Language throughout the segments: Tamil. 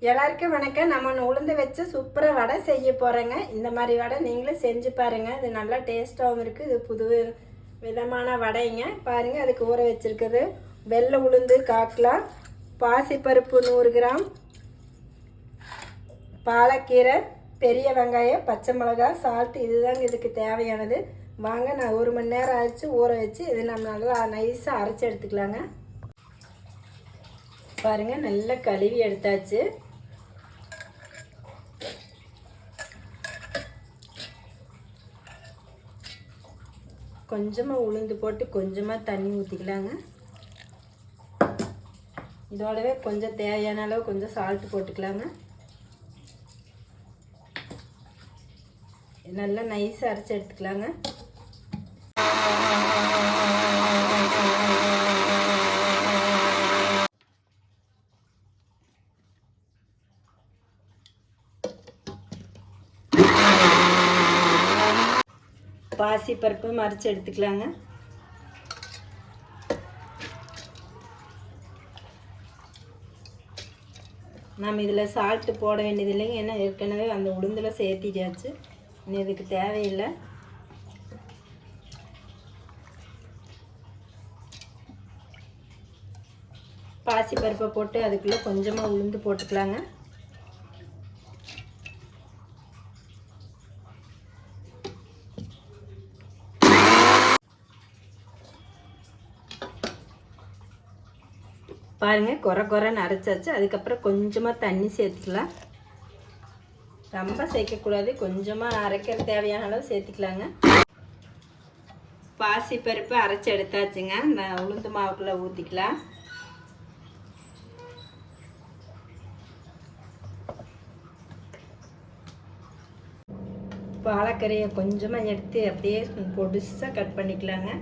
எல்லாருக்கும் வணக்கம். நம்ம உளுந்து வச்சு சூப்பராக வடை செய்ய போகிறேங்க. இந்த மாதிரி வடை நீங்களும் செஞ்சு பாருங்கள். இது நல்லா டேஸ்ட்டாகவும் இருக்குது. இது புது விதமான வடைங்க. பாருங்கள், அதுக்கு ஊற வச்சுருக்குது வெள்ளை உளுந்து 1/4 கிலோ, பாசிப்பருப்பு 100 கிராம், பாலக்கீரை, பெரிய வெங்காயம், பச்சை மிளகாய், சால்ட்டு, இதுதாங்க இதுக்கு தேவையானது. வாங்க, நான் 1 மணி நேரம் ஆயிடுச்சு ஊற வச்சு. இது நம்ம நல்லா நைஸாக அரைச்சி எடுத்துக்கலாங்க. பாருங்கள், நல்லா கழுவி எடுத்தாச்சு. கொஞ்சமாக உளுந்து போட்டு கொஞ்சமாக தண்ணி ஊற்றிக்கலாங்க. இதோடவே கொஞ்சம் தேவையான அளவு கொஞ்சம் சால்ட்டு போட்டுக்கலாங்க. நல்லா நைஸாக அரைச்சி எடுத்துக்கலாங்க. பாசி பருப்பு மறைச்சி எடுத்துக்கலாங்க. நம்ம இதில் சால்ட்டு போட வேண்டியது இல்லைங்க, ஏன்னா ஏற்கனவே அந்த உளுந்தில் சேர்த்திட்டாச்சு. இனி இதுக்கு தேவையில்லை. பாசி பருப்பை போட்டு அதுக்குள்ளே கொஞ்சமாக உளுந்து போட்டுக்கலாங்க. பாருங்கள், குறைன்னு அரைச்சாச்சு. அதுக்கப்புறம் கொஞ்சமாக தண்ணி சேர்த்துக்கலாம். ரொம்ப சேர்க்கக்கூடாது, கொஞ்சமாக அரைக்கிற தேவையான அளவு சேர்த்துக்கலாங்க. பாசி பருப்பு அரைச்சி எடுத்தாச்சுங்க. இந்த உளுந்து மாவுக்குள்ளே ஊற்றிக்கலாம். பாலக்கீரையை கொஞ்சமாக எடுத்து அப்படியே பொடிசாக கட் பண்ணிக்கலாங்க.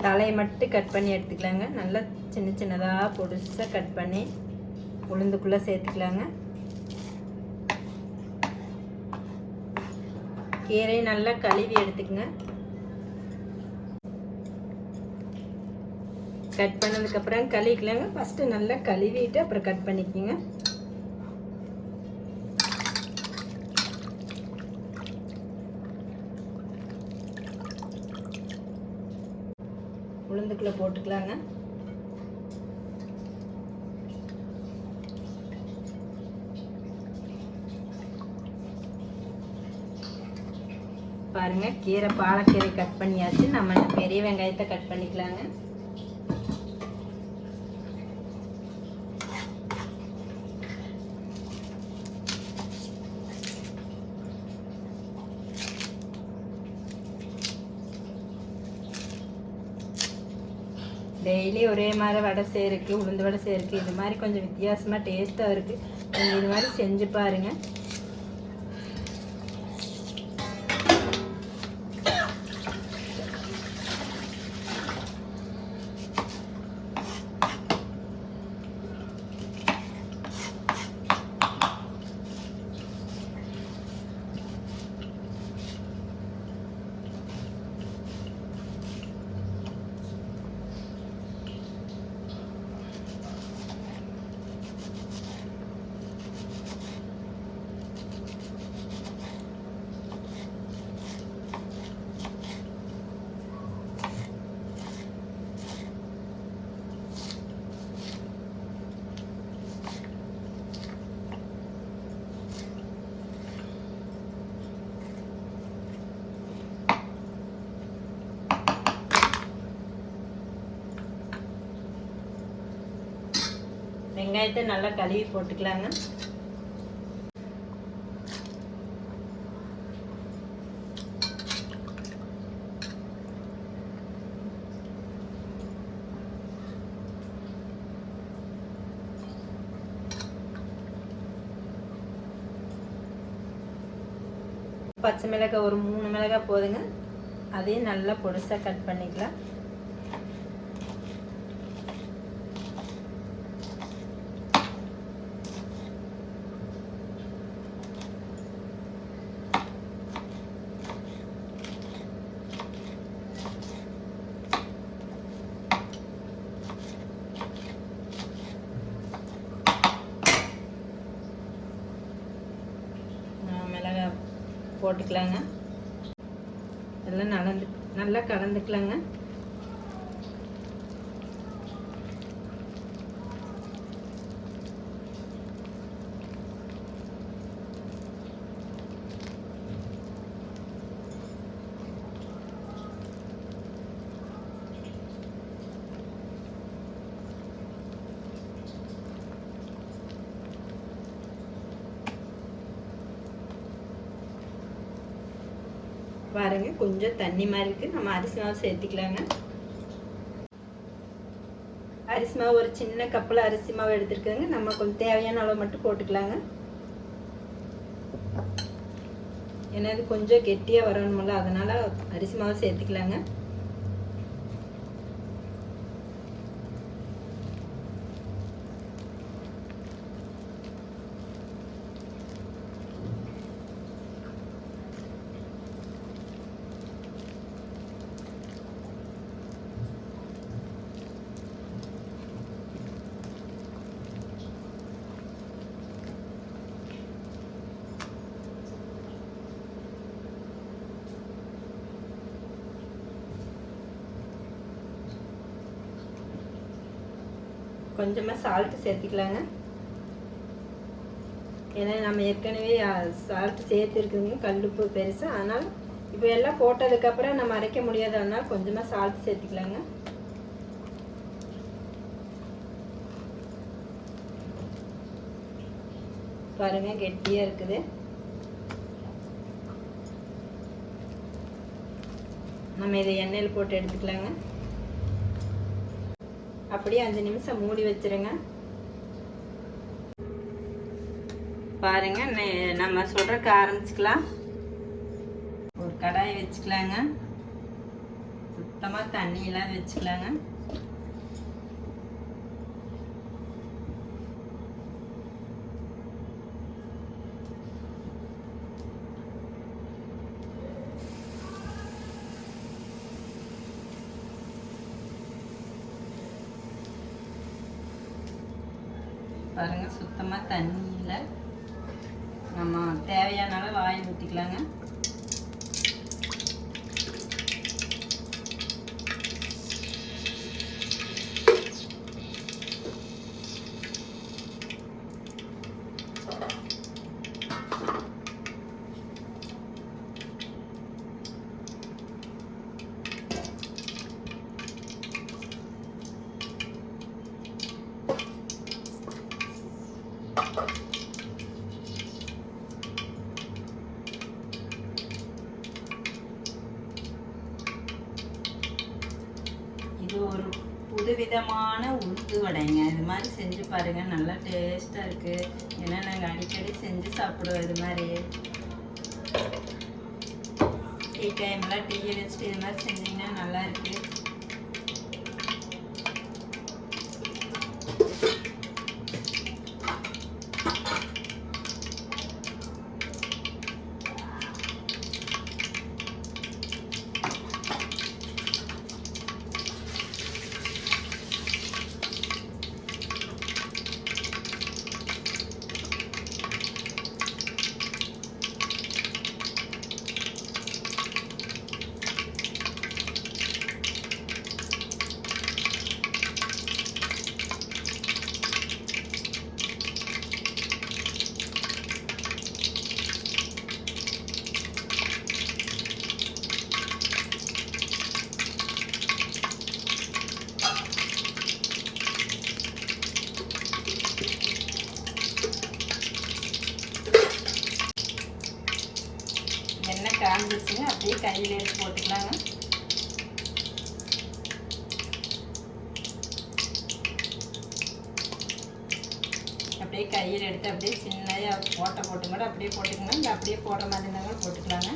தலையை மட்டும் கட் பண்ணி எடுத்துக்கலாங்க. நல்லா சின்ன சின்னதாக பொடிசாக கட் பண்ணி உளுந்துக்குள்ளே சேர்த்துக்கலாங்க. கீரையை நல்லா கழுவி எடுத்துக்கங்க. கட் பண்ணதுக்கப்புறம் கழுவிக்கலாங்க. ஃபஸ்ட்டு நல்லா கழுவிட்டு அப்புறம் கட் பண்ணிக்கோங்க. உளுந்துக்குள்ளே போட்டுக்கலாங்க. பாருங்க, கீரை பாலக்கீரை கட் பண்ணியாச்சு. நம்ம பெரிய வெங்காயத்தை கட் பண்ணிக்கலாங்க. டெய்லி ஒரே மாதிரி வடை செய்யறதுக்கு, உளுந்து வடை செய்யறதுக்கு இது மாதிரி கொஞ்சம் வித்தியாசமாக டேஸ்ட்டாக இருக்குது. நீங்கள் இது மாதிரி செஞ்சு பாருங்கள். வெங்காயத்தை நல்லா கழுவி போட்டுக்கலாங்க. பச்சை மிளகாய் ஒரு 3 மிளகாய் போதுங்க. அதையும் நல்லா பொடிசாக கட் பண்ணிக்கலாம். மிளகாய் போட்டுக்கலாங்க. எல்லாம் நல்லா கலந்துக்கலாங்க. பாருங்க கொஞ்சம் தண்ணி மாதிரி இருக்கு. நம்ம அரிசி மாவு சேர்த்துக்கலாங்க. அரிசி மாவு ஒரு சின்ன கப்பில் அரிசி மாவு எடுத்துருக்கேங்க. நம்ம கொஞ்சம் தேவையான அளவு மட்டும் போட்டுக்கலாங்க. ஏன்னா இது கொஞ்சம் கெட்டியாக வரணுமில்ல, அதனால அரிசி மாவு சேர்த்துக்கலாங்க. கொஞ்சமாக சால்ட்டு சேர்த்துக்கலாங்க. ஏன்னா நம்ம ஏற்கனவே சால்ட்டு சேர்த்துருக்குங்க, கல்லுப்பு பெருசு. அதனால் இப்போ எல்லாம் போட்டதுக்கப்புறம் நம்ம அரைக்க முடியாது, அதனால் கொஞ்சமாக சால்ட்டு சேர்த்துக்கலாங்க. பாருங்க கெட்டியாக இருக்குது. நம்ம இதை எண்ணெயில் போட்டு எடுத்துக்கலாங்க. அப்படியே 5 நிமிஷம் மூடி வச்சிருங்க. பாருங்க நம்ம சொல்றதுக்கு ஆரம்பிச்சுக்கலாம். ஒரு கடாயை வச்சுக்கலாங்க. சுத்தமாக தண்ணி எல்லாம் வச்சுக்கலாங்க. பாருங்க சுத்தமாக தண்ணியில் நம்ம தேவையான அளவு ஆயில் ஊற்றிக்கலாங்க. இது ஒரு புதுவிதமான உளுந்து வடைங்க. இது மாதிரி செஞ்சு பாருங்க, நல்லா டேஸ்ட்டாக இருக்குது. ஏன்னா நாங்கள் அடிக்கடி செஞ்சு சாப்பிடுவோம். இது மாதிரி டீ டைம்லாம் டீயை வச்சுட்டு இது மாதிரி செஞ்சிங்கன்னா நல்லா இருக்குது. எண்ணெய் காஞ்சிச்சுங்க. அப்படியே கையில் எடுத்து போட்டுக்கலாங்க. அப்படியே கையில் எடுத்து அப்படியே சின்னதாக ஓட்டை போட்டு கூட அப்படியே போட்டுக்கணும். இல்லை அப்படியே போடுற மாதிரி இருந்தாலும் போட்டுக்கலாங்க.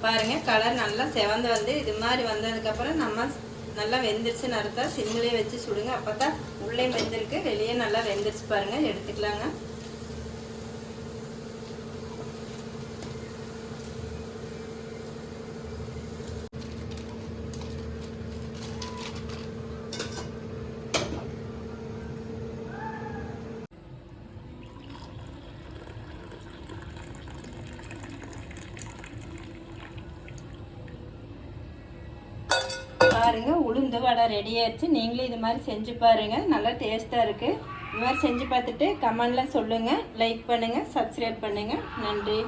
பாருங்கள் கலர் நல்லா செவந்து வந்து இது மாதிரி வந்ததுக்கப்புறம் நம்ம நல்லா வெந்துருச்சுன்னு அர்த்தம். சிம்லேயே வச்சு சுடுங்க. அப்போ தான் உள்ளே வெந்திருக்கு, வெளியே நல்லா வெந்துருச்சு பாருங்கள். எடுத்துக்கலாங்க. பாருங்க உளுந்து வடை ரெடி ஆயிடுச்சு. நீங்களும் இது மாதிரி செஞ்சு பாருங்க, நல்லா டேஸ்ட்டாக இருக்குது. இது மாதிரி செஞ்சு பார்த்துட்டு கமெண்டில் சொல்லுங்கள். லைக் பண்ணுங்கள், சப்ஸ்கிரைப் பண்ணுங்கள். நன்றி.